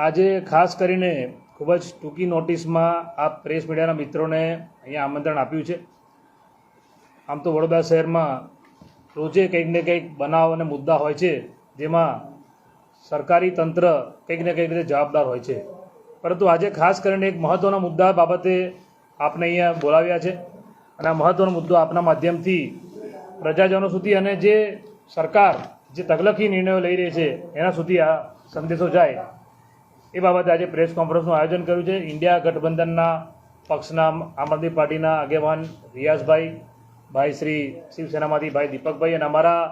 આજે ખાસ કરીને ખૂબ જ ટૂંકી નોટિસમાં આ પ્રેસ મીડિયાના મિત્રોને અહીંયા આમંત્રણ આપ્યું છે। આમ તો વડોદરા શહેરમાં રોજે કંઈક ને કંઈક બનાવ અને મુદ્દા હોય છે જેમાં સરકારી તંત્ર કંઈક ને કંઈક રીતે જવાબદાર હોય છે, પરંતુ આજે ખાસ કરીને એક મહત્ત્વના મુદ્દા બાબતે આપને અહીંયા બોલાવ્યા છે અને આ મહત્ત્વનો મુદ્દો આપના માધ્યમથી પ્રજાજનો સુધી અને જે સરકાર જે તકલકી નિર્ણયો લઈ રહી છે એના સુધી આ સંદેશો જાય એ બાબતે આજે પ્રેસ કોન્ફરન્સનું આયોજન કર્યું છે। ઇન્ડિયા ગઠબંધનના પક્ષના આમ આદમી પાર્ટીના આગેવાન રિયાઝભાઈ શ્રી શિવસેનામાંથી ભાઈ દીપકભાઈ અને અમારા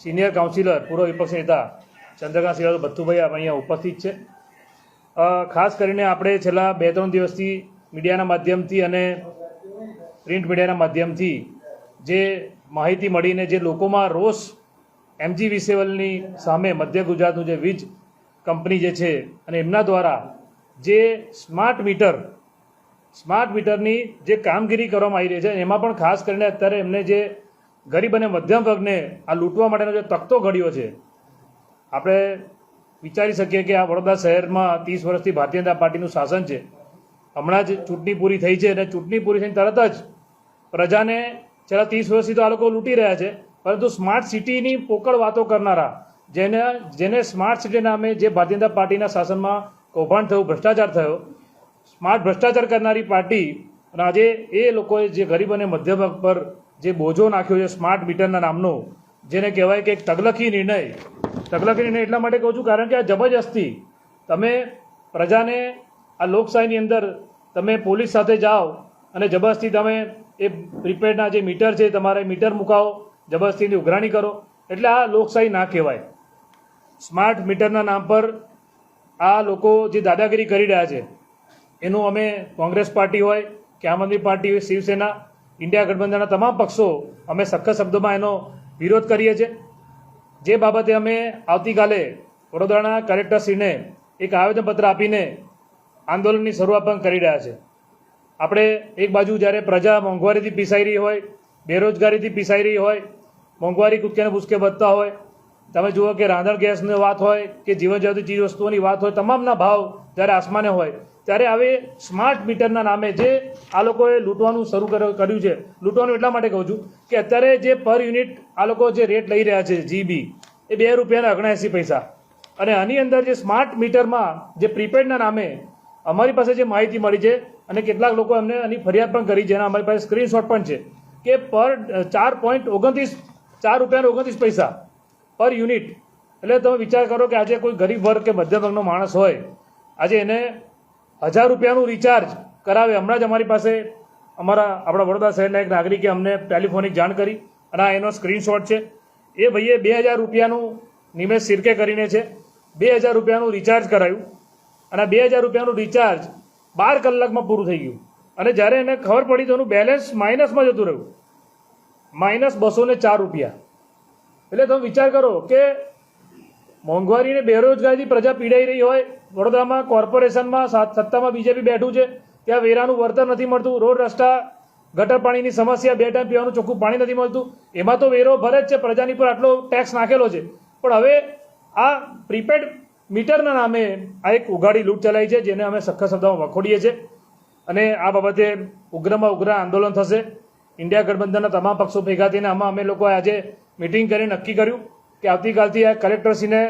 સિનિયર કાઉન્સિલર પૂર્વ વિપક્ષ નેતા ચંદ્રકાંત સિંહ ભથ્થુભાઈ અહીંયા ઉપસ્થિત છે। ખાસ કરીને આપણે છેલ્લા 2-3 દિવસથી મીડિયાના માધ્યમથી અને પ્રિન્ટ મીડિયાના માધ્યમથી જે માહિતી મળીને જે લોકોમાં રોષ MGVCLની સામે મધ્ય ગુજરાતનું જે વીજ કંપની જે છે અને એમના દ્વારા જે સ્માર્ટ મીટરની જે કામગીરી કરવામાં આવી રહી છે એમાં પણ ખાસ કરીને અત્યારે એમને જે ગરીબ અને મધ્યમ વર્ગને આ લૂંટવા માટેનો જે તખતો ઘડ્યો છે। આપણે વિચારી શકીએ કે આ વડોદરા શહેરમાં 30 વર્ષથી ભારતીય જનતા પાર્ટીનું શાસન છે। હમણાં જ ચૂંટણી પૂરી થઈ છે અને ચૂંટણી પૂરી થઈને તરત જ પ્રજાને છેલ્લા 30 વર્ષથી તો આ લોકો લૂંટી રહ્યા છે, પરંતુ સ્માર્ટ સિટીની પોકળ વાતો કરનારા જેને સ્માર્ટ સિટી નામે જે ભારતીય જનતા પાર્ટીના શાસનમાં કૌભાંડ થયું, ભ્રષ્ટાચાર થયો, સ્માર્ટ ભ્રષ્ટાચાર કરનારી પાર્ટી અને આજે એ લોકોએ જે ગરીબ અને મધ્યમ વર્ગ પર જે બોજો નાખ્યો છે સ્માર્ટ મીટરના નામનો, જેને કહેવાય કે એક તકલકી નિર્ણય એટલા માટે કહું છું કારણ કે આ જબરજસ્તી તમે પ્રજાને આ લોકશાહીની અંદર તમે પોલીસ સાથે જાઓ અને જબરજસ્તી તમે એ પ્રીપેડના જે મીટર છે તમારે મીટર મુકાવો, જબરજસ્તીની ઉઘરાણી કરો, એટલે આ લોકશાહી ના કહેવાય। સ્માર્ટ મીટરના નામ પર આ લોકો જે દાદાગીરી કરી રહ્યા છે એનું અમે કોંગ્રેસ પાર્ટી હોય કે આમ આદમી પાર્ટી હોય, શિવસેના, ઇન્ડિયા ગઠબંધનના તમામ પક્ષો અમે સખત શબ્દોમાં એનો વિરોધ કરીએ છીએ। જે બાબતે અમે આવતીકાલે વડોદરાના કલેક્ટરશ્રીને એક આવેદનપત્ર આપીને આંદોલનની શરૂઆત પણ કરી રહ્યા છે। આપણે એક બાજુ જ્યારે પ્રજા મોંઘવારીથી પીસાઈ રહી હોય, બેરોજગારીથી પીસાઈ રહી હોય, મોંઘવારી કૂદકે ને ભૂસકે વધતા હોય, તમે જુઓ કે રાંધણ ગેસની વાત હોય કે જીવન જરૂરી ચીજ વસ્તુઓની વાત હોય, તમામના ભાવ જ્યારે આસમાને હોય ત્યારે હવે સ્માર્ટ મીટરના નામે જે આ લોકોએ લૂંટવાનું શરૂ કર્યું છે, લૂંટવાનું એટલા માટે કહું છું કે અત્યારે જે પર યુનિટ આ લોકો જે રેટ લઈ રહ્યા છે GB એ ₹2.79 અને આની અંદર જે સ્માર્ટ મીટરમાં જે પ્રીપેડના નામે અમારી પાસે જે માહિતી મળી છે અને કેટલાક લોકો એમને આની ફરિયાદ પણ કરી છે અને અમારી પાસે સ્ક્રીનશોટ પણ છે કે પર ₹4.29 પર યુનિટ। એટલે તમે વિચાર કરો કે આજે કોઈ ગરીબ વર્ગ કે મધ્યમ વર્ગનો માણસ હોય, આજે એને ₹1000 રિચાર્જ કરાવે। હમણાં જ અમારી પાસે આપણા વડોદરા શહેરના એક નાગરિકે અમને ટેલિફોનિક જાણ કરી અને આ એનો સ્ક્રીનશોટ છે। એ ભાઈએ ₹2000 નિમેશ સિરકે કરીને છે, ₹2000 રિચાર્જ કરાયું અને ₹2000 રિચાર્જ 12 કલાકમાં પૂરું થઈ ગયું અને જ્યારે એને ખબર પડી તો એનું બેલેન્સ માઇનસમાં જતું રહ્યું, -204 એટલે તમે વિચાર કરો કે મોંઘવારી અને બેરોજગારીથી પ્રજા પીડાઈ રહી હોય, વડોદરામાં કોર્પોરેશનમાં સત્તામાં BJP બેઠું છે, ત્યાં વેરાનું વળતર નથી મળતું, રોડ રસ્તા ગટર પાણીની સમસ્યા, 2 ટાઈમ પીવાનું ચોખ્ખું પાણી નથી મળતું, એમાં તો વેરો ભરે જ છે, પ્રજાની પર આટલો ટેક્સ નાખેલો છે, પણ હવે આ પ્રીપેડ મીટરના નામે આ એક ઉઘાડી લૂંટ ચલાવી છે જેને અમે સખત શબ્દોમાં વખોડીએ છીએ અને આ બાબતે ઉગ્રમાં ઉગ્ર આંદોલન થશે। ઇન્ડિયા ગઠબંધનના તમામ પક્ષો ભેગા થઈને અમે લોકોએ આજે મિટિંગ કરીને નક્કી કર્યું કે આવતીકાલથી આ કલેક્ટરશ્રીને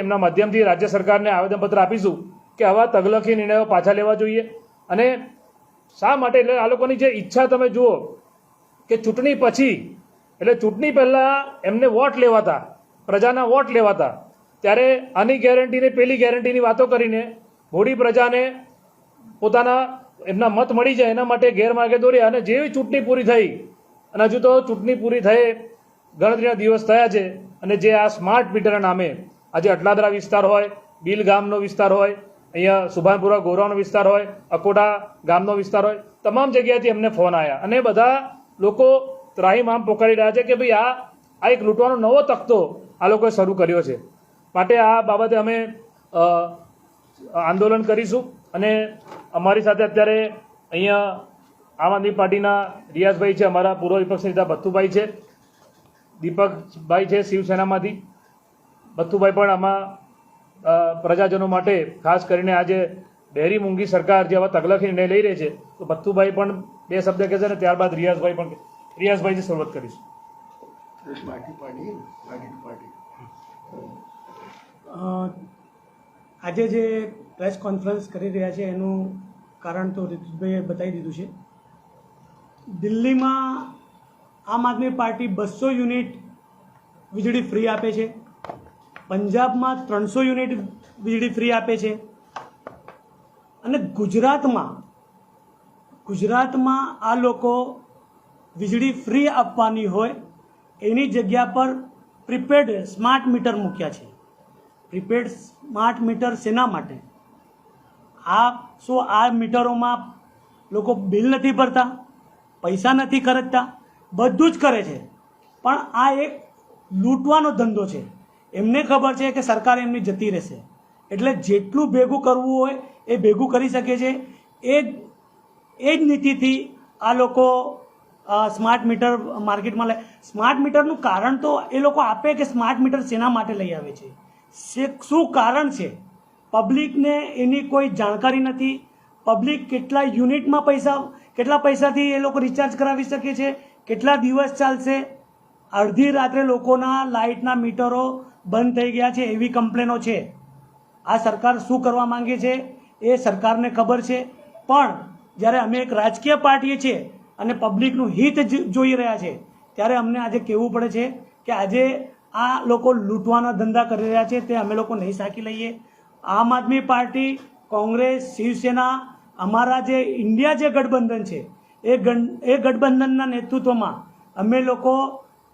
એમના માધ્યમથી રાજ્ય સરકારને આવેદનપત્ર આપીશું કે આવા તગલકી નિર્ણયો પાછા લેવા જોઈએ। અને શા માટે, એટલે આ લોકોની જે ઈચ્છા તમે જુઓ કે ચૂંટણી પછી, એટલે ચૂંટણી પહેલાં એમને વોટ લેવાતા, પ્રજાના વોટ લેવાતા, ત્યારે આની ગેરંટીને પેલી ગેરંટીની વાતો કરીને મોડી પ્રજાને પોતાના એમના મત મળી જાય એના માટે ગેરમાર્ગે દોર્યા અને જેવી ચૂંટણી પૂરી થઈ અને હજુ તો ચૂંટણી પૂરી થઈ ગણતરીના દિવસ થયા છે અને જે આ સ્માર્ટ મીટરના નામે આજે અટલાદરા વિસ્તાર હોય, બીલ ગામનો વિસ્તાર હોય, અહીંયા સુભાનપુરા ગોરાનો વિસ્તાર હોય, અકોટા ગામનો વિસ્તાર હોય, તમામ જગ્યાએથી અમને ફોન આવ્યા અને બધા લોકો ત્રાહિમામ પોકારી રહ્યા છે કે ભાઈ આ એક લૂંટવાનો નવો તખતો આ લોકોએ શરૂ કર્યો છે। માટે આ બાબતે અમે આંદોલન કરીશું અને અમારી સાથે અત્યારે અહીંયા આમ આદમી પાર્ટીના રિયાઝભાઈ છે, અમારા પૂર્વ વિપક્ષ નેતા ભથ્થુભાઈ છે, દીપકભાઈ છે શિવસેનામાંથી, ભથ્થુભાઈ પણ આમાં પ્રજાજનો માટે ખાસ કરીને આજે ડેરી મૂંગી સરકાર જે આવા તકલખી નિર્ણય લઈ રહી છે, તો ભથ્થુભાઈ પણ બે શબ્દ કહેશે ને ત્યારબાદ રિયાઝભાઈથી શરૂઆત કરીશું. આજે જે પ્રેસ કોન્ફરન્સ કરી રહ્યા છે એનું કારણ તો રિતુભાઈએ બતાવી દીધું છે. દિલ્હીમાં આમ આદમી પાર્ટી 200 યુનિટ વીજળી ફ્રી આપે છે, પંજાબમાં 300 યુનિટ વીજળી ફ્રી આપે છે, અને ગુજરાતમાં આ લોકો વીજળી ફ્રી આપવાની હોય એની જગ્યા પર પ્રીપેડ સ્માર્ટ મીટર મૂક્યા છે. પ્રીપેડ સ્માર્ટ મીટર શેના માટે? શું આ મીટરોમાં લોકો બિલ નથી ભરતા, પૈસા નથી ખર્ચતા? બધું જ કરે છે, પણ આ એક લૂંટવાનો ધંધો છે. એમને ખબર છે કે સરકાર એમની જતી રહેશે, એટલે જેટલું ભેગું કરવું હોય એ ભેગું કરી શકે છે. એ જ નીતિથી આ લોકો સ્માર્ટ મીટર માર્કેટમાં લે. સ્માર્ટ મીટરનું કારણ તો એ લોકો આપે કે સ્માર્ટ મીટર શેના માટે લઈ આવે છે, શું કારણ છે. પબ્લિકને એની કોઈ જાણકારી નથી. પબ્લિક કેટલા યુનિટમાં કેટલા પૈસાથી એ લોકો રિચાર્જ કરાવી શકે છે, કેટલા દિવસ ચાલશે. અડધી રાત્રે લોકોના લાઇટના મીટરો બંધ થઈ ગયા છે એવી કમ્પ્લેનો છે. આ સરકાર શું કરવા માંગે છે એ સરકારને ખબર છે, પણ જ્યારે અમે એક રાજકીય પાર્ટી છીએ અને પબ્લિકનું હિત જોઈ રહ્યા છે ત્યારે અમને આજે કહેવું પડે છે કે આજે આ લોકો લૂંટવાના ધંધા કરી રહ્યા છે, તે અમે લોકો નહીં સાકી લઈએ. આમ આદમી પાર્ટી, કોંગ્રેસ, શિવસેના, અમારા જે ઇન્ડિયા જે ગઠબંધન છે એ ગઠબંધનના નેતૃત્વમાં અમે લોકો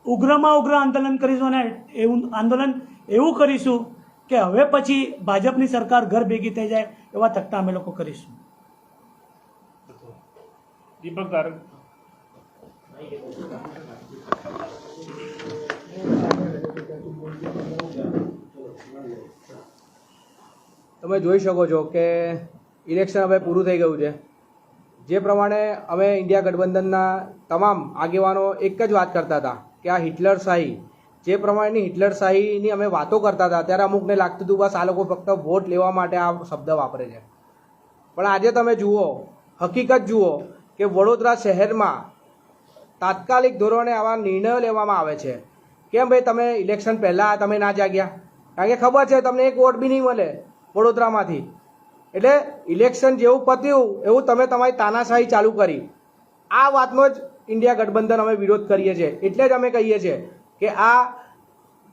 ઉગ્રમાં ઉગ્ર આંદોલન કરીશું, અને આંદોલન એવું કરીશું કે હવે પછી ભાજપની સરકાર ઘર ભેગી થઈ જાય એવા તકતા અમે લોકો કરીશું. દીપક તારક. તમે જોઈ શકો છો કે ઇલેક્શન હવે પૂરું થઈ ગયું છે. જે પ્રમાણે અમે ઇન્ડિયા ગઠબંધનના તમામ આગેવાનો એક જ વાત કરતા હતા કે આ હિટલરશાહી, જે પ્રમાણેની હિટલરશાહીની અમે વાતો કરતા હતા ત્યારે અમુકને લાગતું હતું બસ આ લોકો ફક્ત વોટ લેવા માટે આ શબ્દ વાપરે છે. પણ આજે તમે જુઓ, હકીકત જુઓ કે વડોદરા શહેરમાં તાત્કાલિક ધોરણે આવા નિર્ણયો લેવામાં આવે છે. કેમ ભાઈ તમે ઇલેક્શન પહેલાં તમે ના જાગ્યા? કારણ કે ખબર છે તમને એક વોટ બી નહીં મળે વડોદરામાંથી. એટલે ઇલેક્શન જેવું પત્યું એવું તમે તમારી તાનાશાહી ચાલુ કરી. આ વાતનો જ ઇન્ડિયા ગઠબંધન અમે વિરોધ કરીએ છીએ. એટલે જ અમે કહીએ છીએ કે આ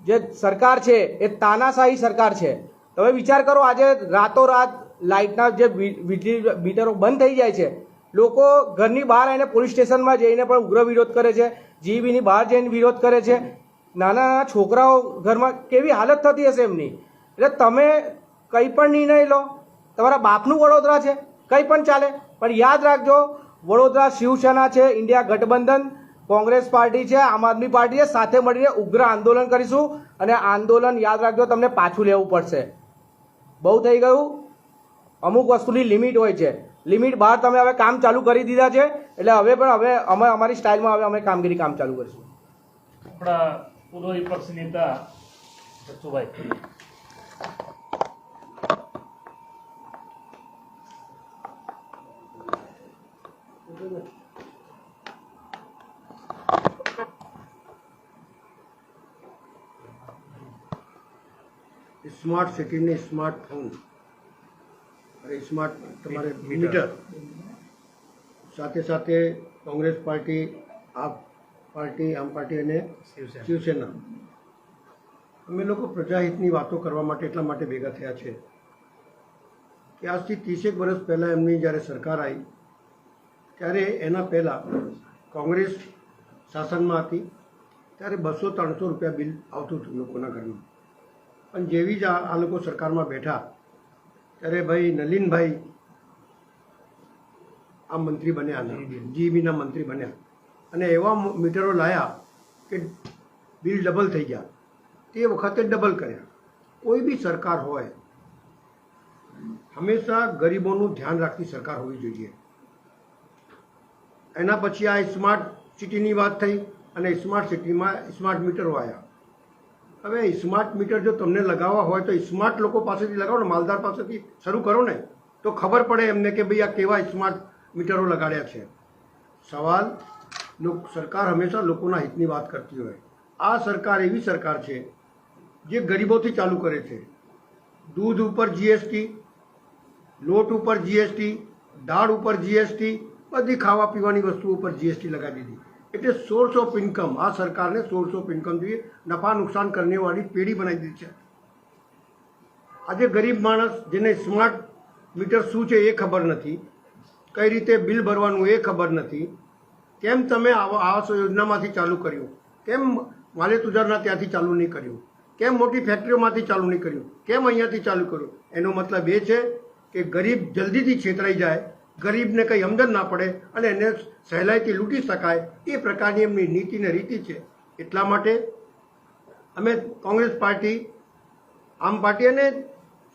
જે સરકાર છે એ તાનાશાહી સરકાર છે. તમે વિચાર કરો, આજે રાતોરાત લાઇટના જે વીજળી મીટરો બંધ થઈ જાય છે, લોકો ઘરની બહાર આવીને પોલીસ સ્ટેશનમાં જઈને પણ ઉગ્ર વિરોધ કરે છે, જીબીની બહાર જઈને વિરોધ કરે છે. નાના નાના છોકરાઓ ઘરમાં કેવી હાલત થતી હશે એમની. એટલે તમે કંઈ પણ નિર્ણય લો, તમારા બાપનું વડોદરા છે, કંઈ પણ ચાલે, પણ યાદ રાખજો વડોદરા શિવસેના છે, ઇન્ડિયા ગઠબંધન, કોંગ્રેસ પાર્ટી છે, આમ આદમી પાર્ટી છે, સાથે મળીને ઉગ્ર આંદોલન કરીશું. અને આંદોલન યાદ રાખજો તમને પાછું લેવું પડશે. બહુ થઈ ગયું. અમુક વસ્તુની લિમિટ હોય છે, લિમિટ બહાર તમે હવે કામ ચાલુ કરી દીધા છે, એટલે હવે અમે અમારી સ્ટાઇલમાં હવે અમે કામ ચાલુ કરીશું. આપણા પૂર્વ વિપક્ષ નેતા ભથ્થુભાઈ. સ્માર્ટ સિટીને સ્માર્ટ ફોન અને સ્માર્ટ તમારે મીટર, સાથે સાથે કોંગ્રેસ પાર્ટી, આમ પાર્ટી અને શિવસેના, અમે લોકો પ્રજાહિતની વાતો કરવા માટે એટલા માટે ભેગા થયા છે કે આજથી 30 વર્ષ પહેલાં એમની જ્યારે સરકાર આવી ત્યારે એના પહેલાં કોંગ્રેસ શાસનમાં હતી ત્યારે 200-300 રૂપિયા બિલ આવતું હતું લોકોના ઘરમાં. પણ જેવી જ આ લોકો સરકારમાં બેઠા ત્યારે ભાઈ નલિનભાઈ આ મંત્રી બન્યા, જીબીના મંત્રી બન્યા, અને એવા મીટરો લાયા કે બિલ ડબલ થઈ ગયા. તે વખતે ડબલ કર્યા. કોઈ બી સરકાર હોય હંમેશા ગરીબોનું ધ્યાન રાખતી સરકાર હોવી જોઈએ. એના પછી આ સ્માર્ટ સિટીની વાત થઈ અને સ્માર્ટ સિટીમાં સ્માર્ટ મીટરો આવ્યા. હવે સ્માર્ટ મીટર જો તમને લગાવવા હોય તો સ્માર્ટ લોકો પાસેથી લગાવો ને, માલદાર પાસેથી શરૂ કરો ને, તો ખબર પડે એમને કે ભાઈ આ કેવા સ્માર્ટ મીટરો લગાડ્યા છે. સવાલ, સરકાર હંમેશા લોકોના હિતની વાત કરતી હોય. આ સરકાર એવી સરકાર છે જે ગરીબોથી ચાલુ કરે છે. દૂધ ઉપર જીએસટી, લોટ ઉપર જીએસટી, દાળ ઉપર જીએસટી, બધી ખાવા પીવાની વસ્તુ ઉપર જીએસટી લગાવી દીધી. એટલે સોર્સ ઓફ ઇન્કમ, આ સરકારને સોર્સ ઓફ ઇન્કમ જોઈએ નફા નુકસાન કરનેવાળી પેઢી બનાવી દીધી છે. આજે ગરીબ માણસ જેને સ્માર્ટ મીટર શું છે એ ખબર નથી, કઈ રીતે બિલ ભરવાનું એ ખબર નથી. કેમ તમે આવાસ યોજનામાંથી ચાલુ કર્યું, કેમ માલેતુજારના ત્યાંથી ચાલુ નહીં કર્યું, કેમ મોટી ફેક્ટરીઓમાંથી ચાલુ નહીં કર્યું, કેમ અહીંયાથી ચાલુ કર્યું? એનો મતલબ એ છે કે ગરીબ જલ્દીથી છેતરાઈ જાય, ગરીબને કંઈ સમજણ ના પડે અને એને સહેલાઈથી લૂંટી શકાય, એ પ્રકારની એમની નીતિ ને રીતિ છે. એટલા માટે અમે કોંગ્રેસ પાર્ટી, આમ પાર્ટી અને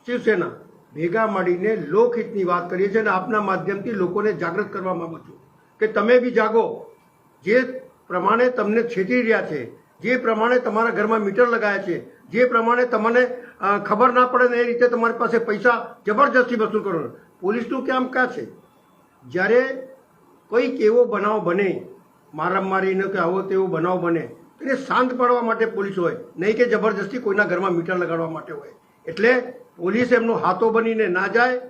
શિવસેના ભેગા મળીને લોકહિતની વાત કરીએ છીએ અને આપના માધ્યમથી લોકોને જાગૃત કરવા માંગુ છું કે તમે બી જાગો. જે પ્રમાણે તમને છેતરી રહ્યા છે, જે પ્રમાણે તમારા ઘરમાં મીટર લગાવ્યા છે, જે પ્રમાણે તમને ખબર ના પડે ને એ રીતે તમારી પાસે પૈસા જબરજસ્તી વસૂલ કરો. પોલીસનું કામ ક્યાં છે? જ્યારે કોઈક એવો બનાવ બને, મારામારીનો કે આવો તેવો બનાવ બને, એને શાંત પાડવા માટે પોલીસ હોય, નહીં કે જબરજસ્તી કોઈના ઘરમાં મીટર લગાડવા માટે હોય. એટલે પોલીસ એમનો હાથો બનીને ના જાય,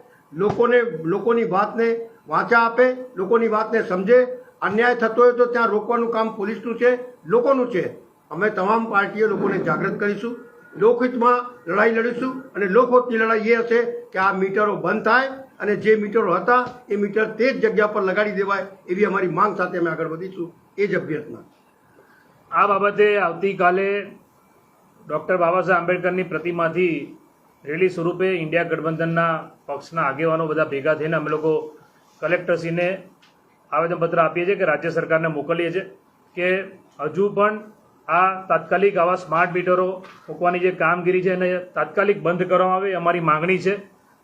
લોકોની વાતને વાંચા આપે, લોકોની વાતને સમજે. અન્યાય થતો હોય તો ત્યાં રોકવાનું કામ પોલીસનું છે, લોકોનું છે. અમે તમામ પાર્ટીઓ લોકોને જાગૃત કરીશું, લોકહિતમાં લડાઈ લડીશું અને લોકહિતની લડાઈ એ હશે કે આ મીટરો બંધ થાય અને જે મીટરો હતા એ મીટર તે જ જગ્યા પર લગાડી દેવાય, એવી અમારી માંગ સાથે અમે આગળ વધીશું. એ જ અભ્યર્થના. આ બાબતે આવતીકાલે ડૉક્ટર બાબા સાહેબ આંબેડકરની પ્રતિમાથી રેલી સ્વરૂપે ઇન્ડિયા ગઠબંધનના પક્ષના આગેવાનો બધા ભેગા થઈને અમે લોકો કલેક્ટરશ્રીને આવેદનપત્ર આપીએ છીએ કે રાજ્ય સરકારને મોકલીએ છીએ કે હજુ પણ આ તાત્કાલિક આવા સ્માર્ટ મીટરો મૂકવાની જે કામગીરી છે એને તાત્કાલિક બંધ કરવામાં આવે, અમારી માંગણી છે.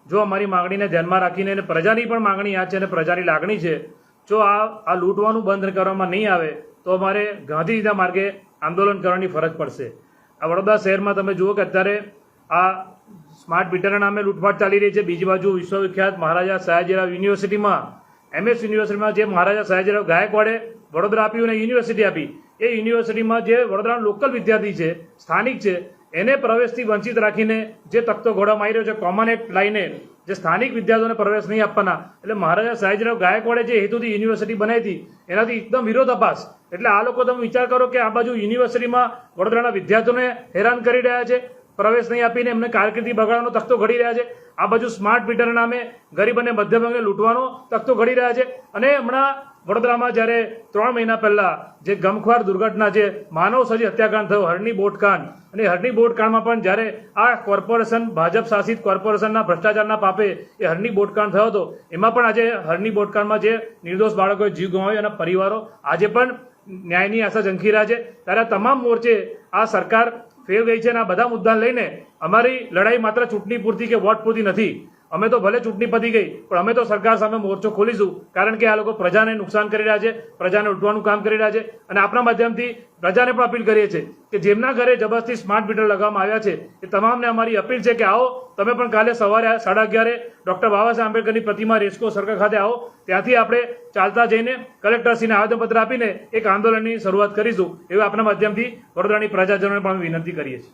જો અમારી માંગણીને ધ્યાનમાં રાખીને અને પ્રજાની પણ માંગણી આ છે અને પ્રજાની લાગણી છે, જો આ લૂંટવાનું બંધ કરવામાં નહીં આવે તો અમારે ગાંધીજીના માર્ગે આંદોલન કરવાની ફરજ પડશે. આ વડોદરા શહેરમાં તમે જુઓ કે અત્યારે આ સ્માર્ટ મીટરના નામે લૂંટફાટ ચાલી રહી છે. બીજી બાજુ વિશ્વવિખ્યાત મહારાજા સયાજીરાવ યુનિવર્સિટીમાં, MS યુનિવર્સિટીમાં જે મહારાજા સયાજીરાવ ગાયકવાડે વડોદરા આપ્યું અને યુનિવર્સિટી આપી, એ યુનિવર્સિટીમાં જે વડોદરાના લોકલ વિદ્યાર્થી છે, સ્થાનિક છે, એને પ્રવેશથી વંચિત રાખીને જે તકતો ઘોડામાં આવી રહ્યો છે, કોમન એક્ટ લાઈને જે સ્થાનિક વિદ્યાર્થીઓને પ્રવેશ નહીં આપવાના, એટલે મહારાજા સયાજીરાવ ગાયકવાડે જે હેતુથી યુનિવર્સિટી બનાવી હતી એનાથી એકદમ વિરોધાભાસ. એટલે આ લોકો તમે વિચાર કરો કે આ બાજુ યુનિવર્સિટીમાં વડોદરાના વિદ્યાર્થીઓને હેરાન કરી રહ્યા છે, પ્રવેશ નહીં આપીને એમને કારકિર્દી બગાડવાનો તકતો ઘડી રહ્યા છે. આ બાજુ સ્માર્ટ મીટરના નામે ગરીબ અને મધ્યમ વર્ગને લૂંટવાનો તકતો ઘડી રહ્યા છે. અને હમણાં વડોદરામાં જ્યારે 3 મહિના પહેલા જે ગમખ્વાર દુર્ઘટના, જે માનવ સર્જિત હત્યાકાંડ થયો, હરણી બોટકાંડ, અને હરણી બોટકાંડમાં પણ જ્યારે આ કોર્પોરેશન, ભાજપ શાસિત કોર્પોરેશનના ભ્રષ્ટાચારના પાપે એ હરણી બોટકાંડ થયો હતો, એમાં પણ આજે હરણી બોટકાંડમાં જે નિર્દોષ બાળકોએ જીવ ગુમાવ્યો અને પરિવારો આજે પણ ન્યાયની આશા ઝંખી રહ્યા છે. ત્યારે તમામ મોરચે આ સરકાર ફેલ ગઈ છે અને આ બધા મુદ્દાને લઈને અમારી લડાઈ માત્ર ચૂંટણી પૂરતી કે વોટ પૂરતી નથી. અમે તો ભલે ચૂંટણી પતી ગઈ પણ અમે તો સરકાર સામે મોરચો ખોલીશું, કારણ કે આ લોકો પ્રજાને નુકસાન કરી રહ્યા છે, પ્રજાને લૂંટવાનું કામ કરી રહ્યા છે. અને આપણા માધ્યમથી પ્રજાને પણ અપીલ કરીએ છીએ કે જેમના ઘરે જબરદસ્તી સ્માર્ટ મીટર લગાવવામાં આવ્યા છે એ તમામને અમારી અપીલ છે કે આવો તમે પણ કાલે સવારે 11:30 ડૉક્ટર બાબા સાહેબ આંબેડકરની પ્રતિમા રેસકો સર્કલ ખાતે આવો. ત્યાંથી આપણે ચાલતા જઈને કલેક્ટરશ્રીને આવેદનપત્ર આપીને એક આંદોલનની શરૂઆત કરીશું, એવું આપણા માધ્યમથી વડોદરાની પ્રજાજનોને પણ વિનંતી કરીએ છીએ.